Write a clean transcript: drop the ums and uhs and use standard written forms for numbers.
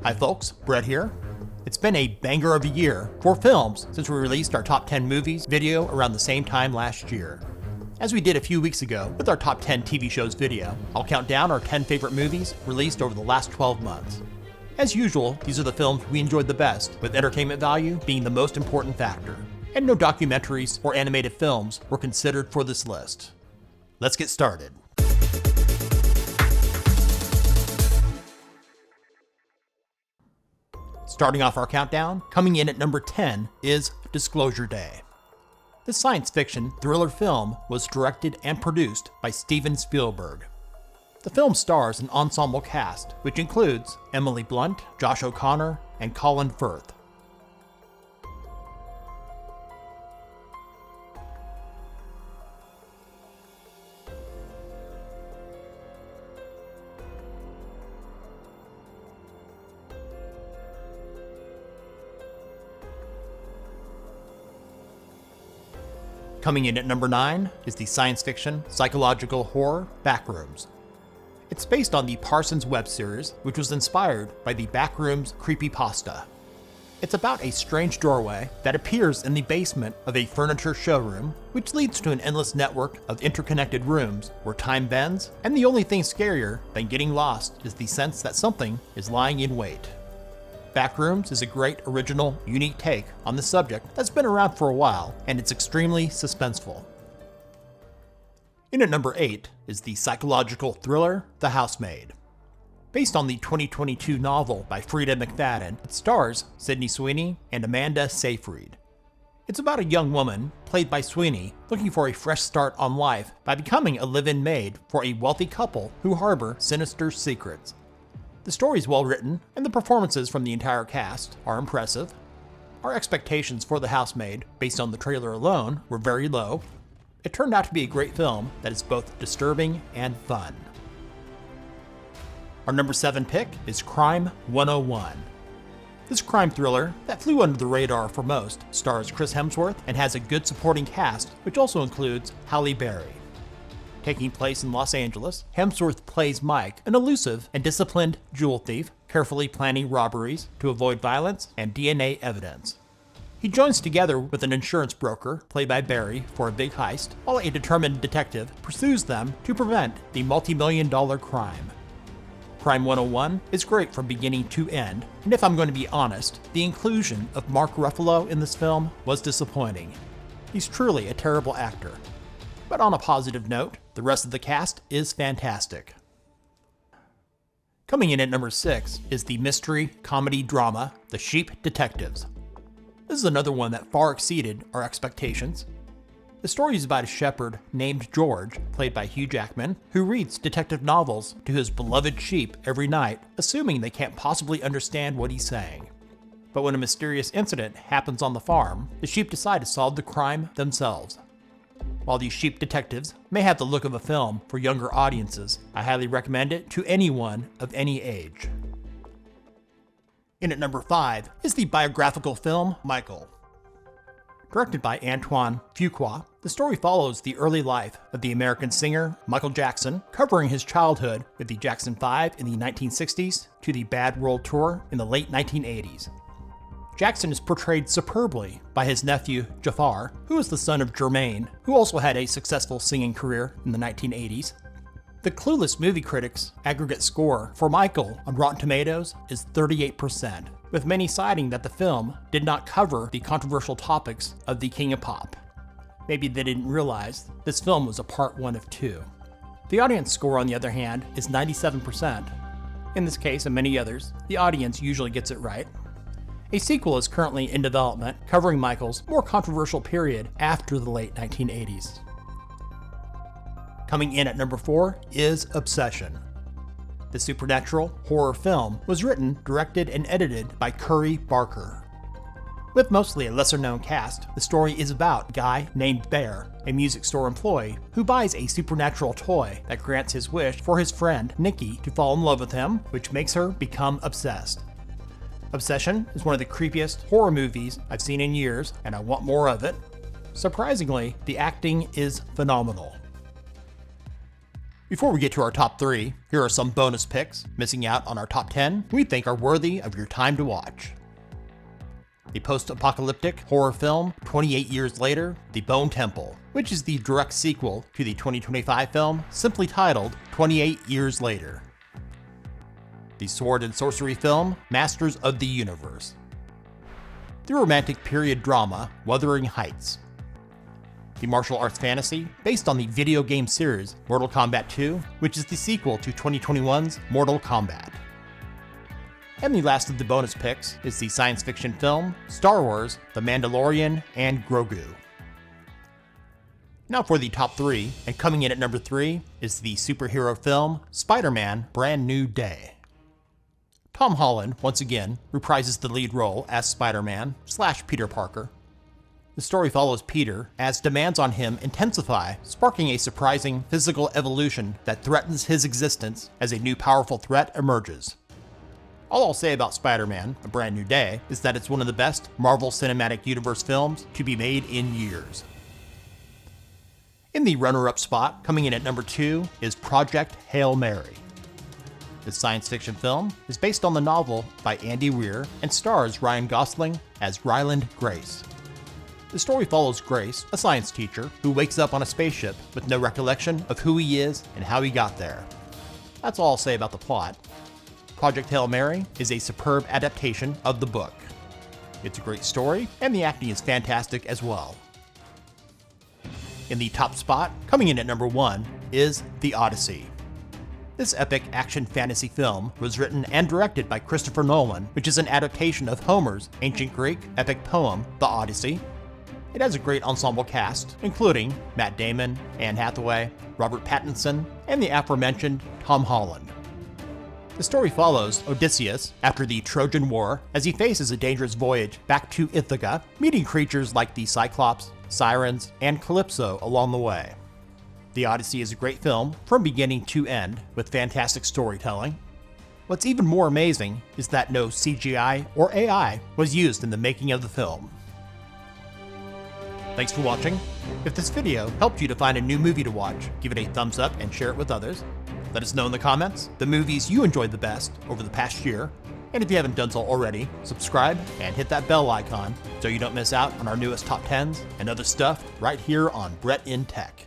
Hi folks, Brett here. It's been a banger of a year for films since we released our top 10 movies video around the same time last year. As we did a few weeks ago with our top 10 TV shows video, I'll count down our 10 favorite movies released over the last 12 months. As usual, these are the films we enjoyed the best, with entertainment value being the most important factor. And no documentaries or animated films were considered for this list. Let's get started. Starting off our countdown, coming in at number 10 is Disclosure Day. This science fiction thriller film was directed and produced by Steven Spielberg. The film stars an ensemble cast, which includes Emily Blunt, Josh O'Connor, and Colin Firth. Coming in at number 9 is the science fiction psychological horror Backrooms. It's based on the Parsons web series, which was inspired by the Backrooms creepypasta. It's about a strange doorway that appears in the basement of a furniture showroom, which leads to an endless network of interconnected rooms where time bends, and the only thing scarier than getting lost is the sense that something is lying in wait. Backrooms is a great, original, unique take on the subject that's been around for a while, and it's extremely suspenseful. In at number 8 is the psychological thriller The Housemaid. Based on the 2022 novel by Frida McFadden, it stars Sydney Sweeney and Amanda Seyfried. It's about a young woman, played by Sweeney, looking for a fresh start on life by becoming a live-in maid for a wealthy couple who harbor sinister secrets. The story is well written, and the performances from the entire cast are impressive. Our expectations for The Housemaid, based on the trailer alone, were very low. It turned out to be a great film that is both disturbing and fun. Our number 7 pick is Crime 101. This crime thriller that flew under the radar for most stars Chris Hemsworth and has a good supporting cast, which also includes Halle Berry. Taking place in Los Angeles, Hemsworth plays Mike, an elusive and disciplined jewel thief, carefully planning robberies to avoid violence and DNA evidence. He joins together with an insurance broker, played by Barry, for a big heist, while a determined detective pursues them to prevent the multi-million-dollar crime. Crime 101 is great from beginning to end, and if I'm going to be honest, the inclusion of Mark Ruffalo in this film was disappointing. He's truly a terrible actor. But on a positive note, the rest of the cast is fantastic. Coming in at number 6 is the mystery comedy drama The Sheep Detectives. This is another one that far exceeded our expectations. The story is about a shepherd named George, played by Hugh Jackman, who reads detective novels to his beloved sheep every night, assuming they can't possibly understand what he's saying. But when a mysterious incident happens on the farm, the sheep decide to solve the crime themselves. While these sheep detectives may have the look of a film for younger audiences, I highly recommend it to anyone of any age. In at number 5 is the biographical film Michael. Directed by Antoine Fuqua, the story follows the early life of the American singer Michael Jackson, covering his childhood with the Jackson 5 in the 1960s to the Bad World Tour in the late 1980s. Jackson is portrayed superbly by his nephew Jafar, who is the son of Jermaine, who also had a successful singing career in the 1980s. The Clueless movie critics' aggregate score for Michael on Rotten Tomatoes is 38%, with many citing that the film did not cover the controversial topics of the King of Pop. Maybe they didn't realize this film was a part 1 of 2. The audience score, on the other hand, is 97%. In this case, and many others, the audience usually gets it right. A sequel is currently in development, covering Michael's more controversial period after the late 1980s. Coming in at number 4 is Obsession. The supernatural horror film was written, directed, and edited by Curry Barker. With mostly a lesser-known cast, the story is about a guy named Bear, a music store employee, who buys a supernatural toy that grants his wish for his friend Nikki to fall in love with him, which makes her become obsessed. Obsession is one of the creepiest horror movies I've seen in years, and I want more of it. Surprisingly, the acting is phenomenal. Before we get to our top 3, here are some bonus picks missing out on our top 10 we think are worthy of your time to watch. The post-apocalyptic horror film 28 Years Later, The Bone Temple, which is the direct sequel to the 2025 film simply titled 28 Years Later. The sword and sorcery film Masters of the Universe. The romantic period drama Wuthering Heights. The martial arts fantasy based on the video game series Mortal Kombat 2, which is the sequel to 2021's Mortal Kombat. And the last of the bonus picks is the science fiction film Star Wars, The Mandalorian, and Grogu. Now for the top 3, and coming in at number 3 is the superhero film Spider-Man Brand New Day. Tom Holland, once again, reprises the lead role as Spider-Man / Peter Parker. The story follows Peter as demands on him intensify, sparking a surprising physical evolution that threatens his existence as a new powerful threat emerges. All I'll say about Spider-Man, A Brand New Day, is that it's one of the best Marvel Cinematic Universe films to be made in years. In the runner-up spot, coming in at number 2, is Project Hail Mary. This science fiction film is based on the novel by Andy Weir and stars Ryan Gosling as Ryland Grace. The story follows Grace, a science teacher, who wakes up on a spaceship with no recollection of who he is and how he got there. That's all I'll say about the plot. Project Hail Mary is a superb adaptation of the book. It's a great story, and the acting is fantastic as well. In the top spot, coming in at number 1, is The Odyssey. This epic action fantasy film was written and directed by Christopher Nolan, which is an adaptation of Homer's ancient Greek epic poem, The Odyssey. It has a great ensemble cast, including Matt Damon, Anne Hathaway, Robert Pattinson, and the aforementioned Tom Holland. The story follows Odysseus after the Trojan War as he faces a dangerous voyage back to Ithaca, meeting creatures like the Cyclops, Sirens, and Calypso along the way. The Odyssey is a great film from beginning to end with fantastic storytelling. What's even more amazing is that no CGI or AI was used in the making of the film. Thanks for watching. If this video helped you to find a new movie to watch, give it a thumbs up and share it with others. Let us know in the comments the movies you enjoyed the best over the past year. And if you haven't done so already, subscribe and hit that bell icon so you don't miss out on our newest top 10s and other stuff right here on Brett in Tech.